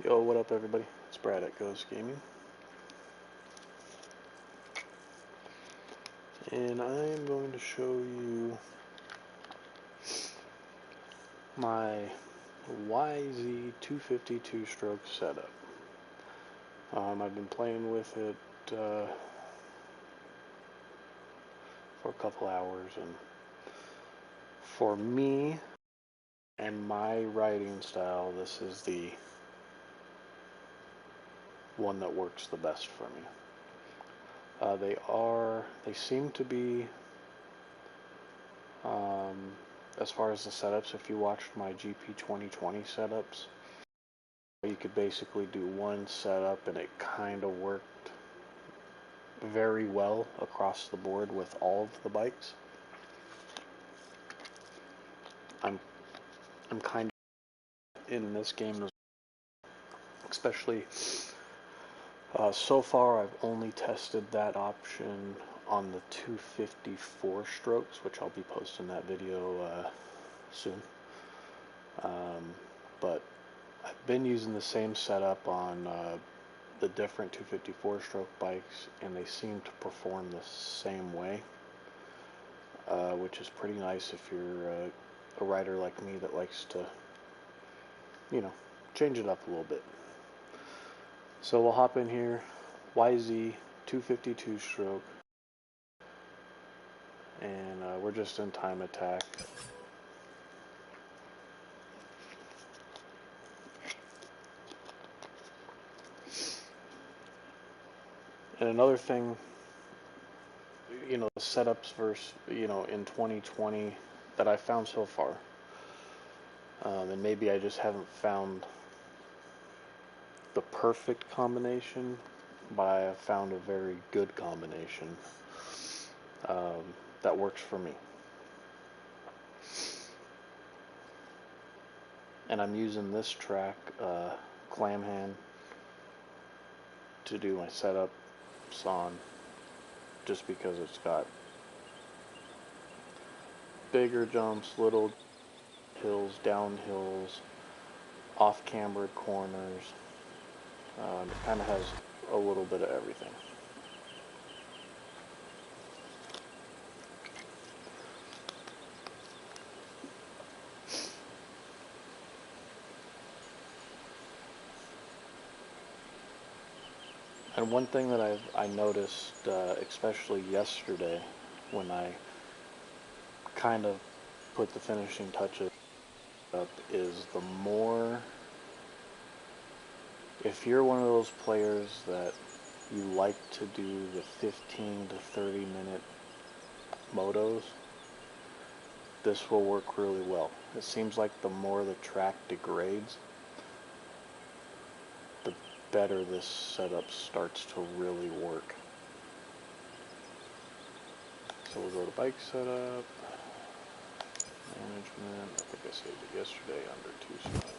Yo, what up everybody? It's Brad at Ghost Gaming. And I am going to show you my YZ250 two-stroke setup. I've been playing with it for a couple hours, and for me and my riding style, this is the one that works the best for me. They seem to be, as far as the setups, if you watched my GP 2020 setups, you could basically do one setup and it kind of worked very well across the board with all of the bikes. I'm kind of in this game, especially so far I've only tested that option on the 254 strokes, which I'll be posting that video soon. But I've been using the same setup on the different 254 stroke bikes, and they seem to perform the same way, which is pretty nice if you're a rider like me that likes to, change it up a little bit. So we'll hop in here, YZ 252 stroke, and we're just in time attack. And another thing, the setups versus, in 2020 that I found so far, and maybe I just haven't found the perfect combination, but I have found a very good combination that works for me. And I'm using this track, clam hand, to do my setups on, just because it's got bigger jumps, little hills, downhills, off-cambered corners. It kind of has a little bit of everything. And one thing that I noticed, especially yesterday, when I kind of put the finishing touches up, is the more, if you're one of those players that you like to do the 15 to 30 minute motos, this will work really well. It seems like the more the track degrades, the better this setup starts to really work. So we'll go to bike setup, management. I think I saved it yesterday under 2 strokes.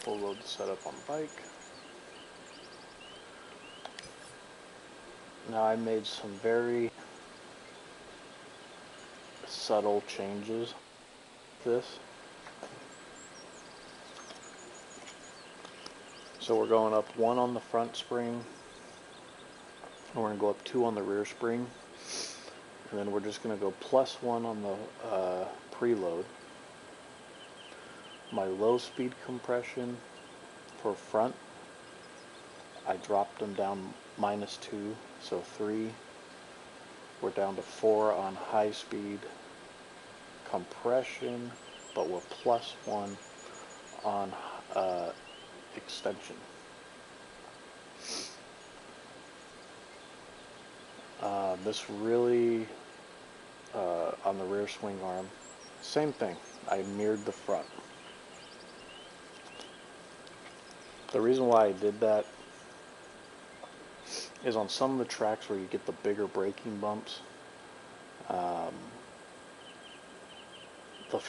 We'll load the setup on the bike. Now I made some very subtle changes with this. So we're going up 1 on the front spring, and we're going to go up 2 on the rear spring, and then we're just going to go +1 on the preload. My low speed compression for front, I dropped them down -2, so 3. We're down to 4 on high speed compression, but we're +1 on extension. This really, on the rear swing arm, same thing. I mirrored the front. The reason why I did that is on some of the tracks where you get the bigger braking bumps, the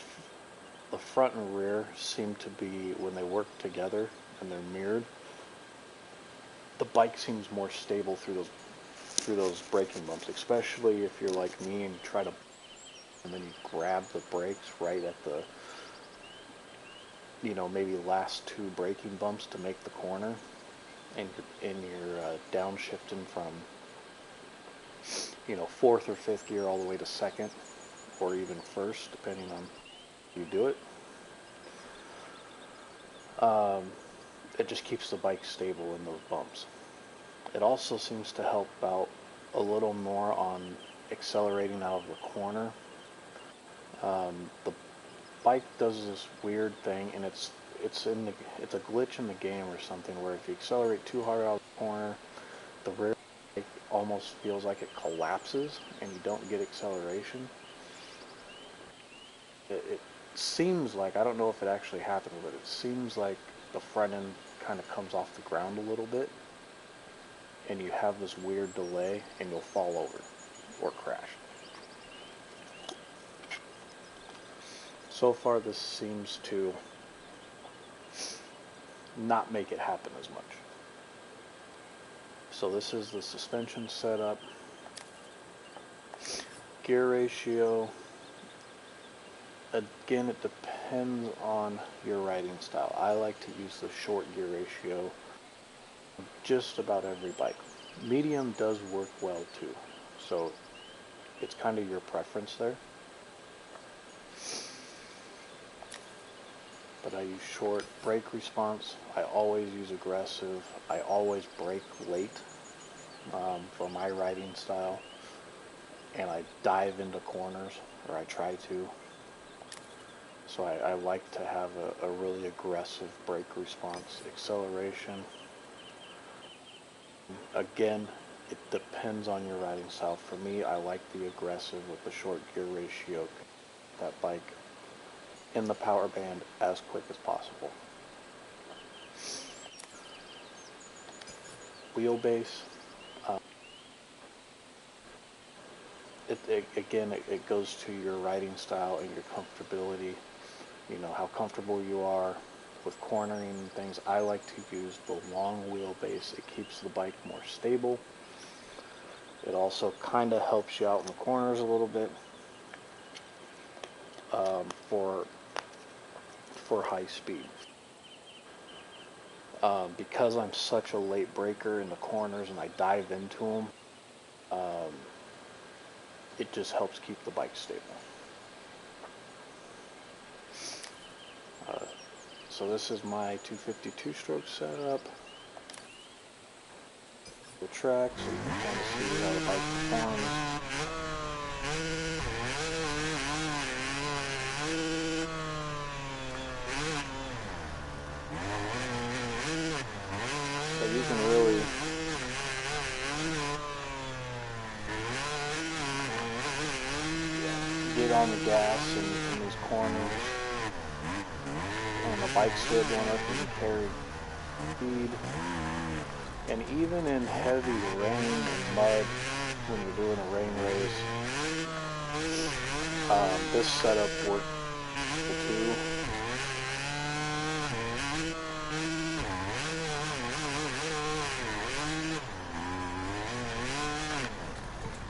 front and rear seem to be, when they work together and they're mirrored, the bike seems more stable through those braking bumps, especially if you're like me and you try to, and then you grab the brakes right at the, you know, maybe last two braking bumps to make the corner, and you're downshifting from, you know, fourth or fifth gear all the way to second, or even first, depending on you do it. It just keeps the bike stable in those bumps. It also seems to help out a little more on accelerating out of the corner. The bike does this weird thing, and it's a glitch in the game or something, where if you accelerate too hard out of the corner, the rear bike almost feels like it collapses and you don't get acceleration. It seems like, I don't know if it actually happened, but it seems like the front end kind of comes off the ground a little bit, and you have this weird delay, and you'll fall over or crash. So far, this seems to not make it happen as much. So this is the suspension setup. Gear ratio. Again, it depends on your riding style. I like to use the short gear ratio on just about every bike. Medium does work well too, so it's kind of your preference there. But I use short. Brake response, I always use aggressive. I always brake late for my riding style, and I dive into corners, or I try to. So I like to have a really aggressive brake response. Acceleration, again, it depends on your riding style. For me, I like the aggressive with the short gear ratio. That bike in the power band as quick as possible. Wheelbase, again, it goes to your riding style and your comfortability. You know, how comfortable you are with cornering and things. I like to use the long wheelbase. It keeps the bike more stable. It also kind of helps you out in the corners a little bit for high speed. Because I'm such a late breaker in the corners and I dive into them, it just helps keep the bike stable. So this is my 252 stroke setup. The track, so you can kind of see how the bike performs. But you can really get on the gas in these corners. And the bike's still going up and you carry speed. And even in heavy rain and mud, when you're doing a rain race, this setup works too.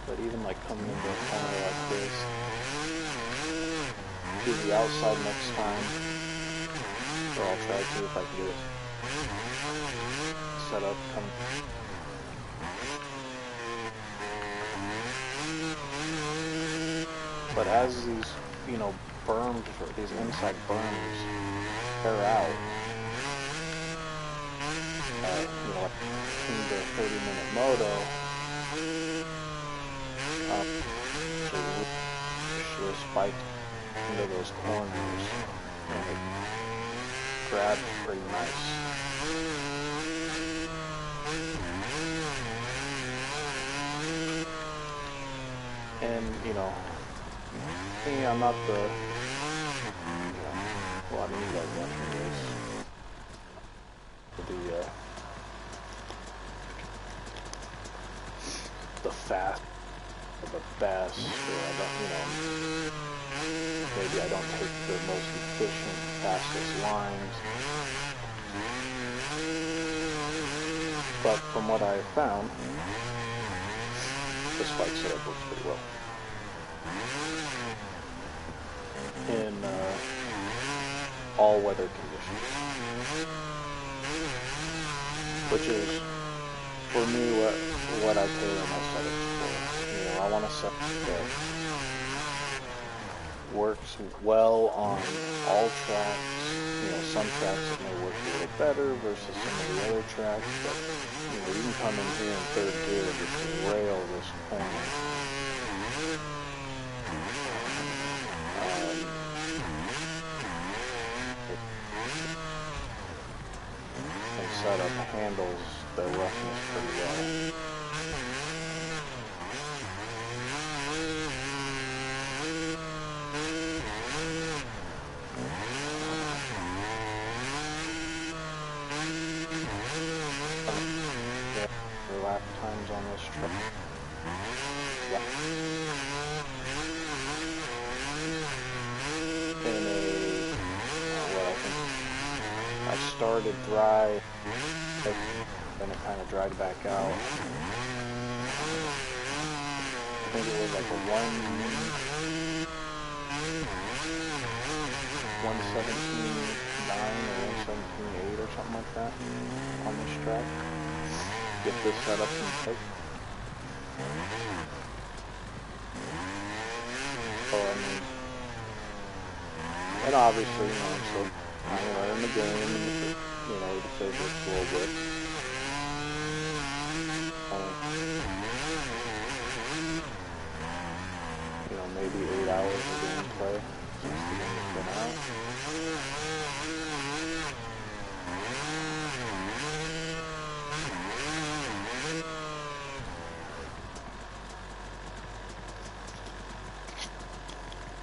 But even like coming into a corner like this, do the outside next time, or I'll try to if I can get it set up. But as these, you know, berms, or these inside berms tear out, you know, like 15 to 30-minute moto, to push this bike into those corners, and it grabs pretty nice. And, you know, me, I'm not the, well, I mean, you guys watching this, the fast, or the best, or I don't, you know, maybe I don't take the most efficient, fastest lines. But from what I found, this bike setup works pretty well. all weather conditions, which is for me what I tailor my setups for. You know, I want a setup that works well on all tracks. You know, some tracks it may work a little better versus some of the other tracks, but you know, you can come in here in third gear and just rail this corner. And setup handles the roughness pretty well. The lap times on this track. In a, what I think, I started dry, then it kind of dried back out. I think it was like a 117.9 or 117.8 or something like that on this track. Get this set up in place. So I mean, and obviously, you know, I'm still kind of learning the game and you know, the physics a little bit. You know, maybe 8 hours of gameplay since the game's been out.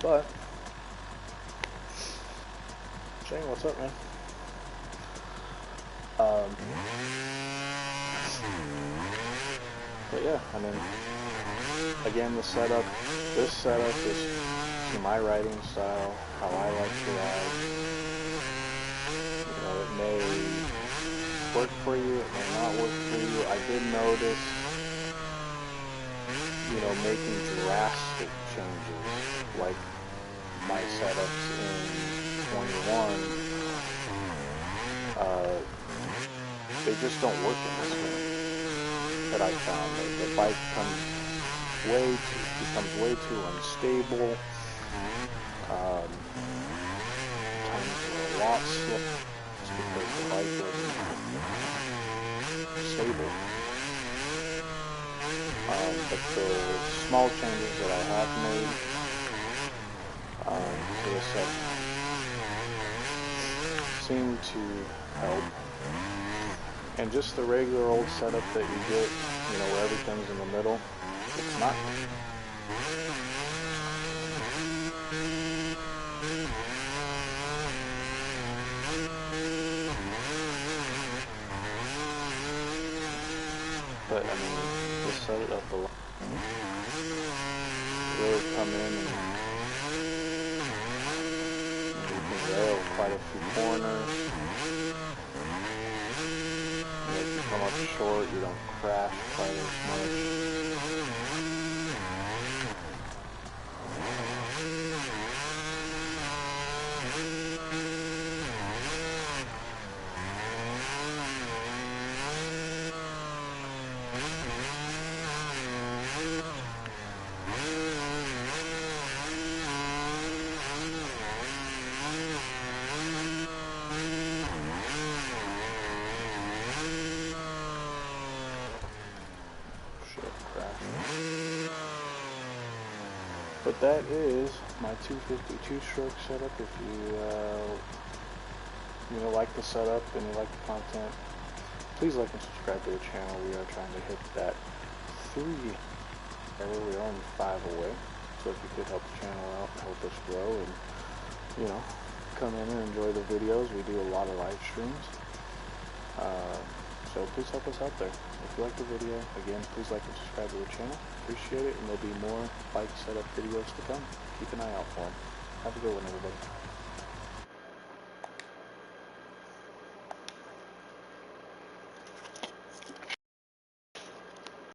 But Shane, what's up, man? But yeah, I mean, again, this setup is to my riding style, how I like to ride. You know, it may work for you, it may not work for you. I did notice, you know, making drastic changes, like my setups in 21, they just don't work in this way. That I found that the bike becomes way too unstable. Times were a lot slower because the bike wasn't stable. But the small changes that I have made to this set seem to help. And just the regular old setup that you get, you know, where everything's in the middle, it's not. But I mean, just set it up a lot. Really come in and you can rail quite a few corners. If you come up short, you don't crash quite as much. But that is my 252 stroke setup. If you know, like the setup and you like the content, please like and subscribe to the channel. We are trying to hit that 3. We're only 5 away. So if you could help the channel out and help us grow and, you know, come in and enjoy the videos. We do a lot of live streams. So please help us out there. If you like the video, again, please like and subscribe to the channel. Appreciate it, and there'll be more bike setup videos to come. Keep an eye out for them. Have a good one, everybody.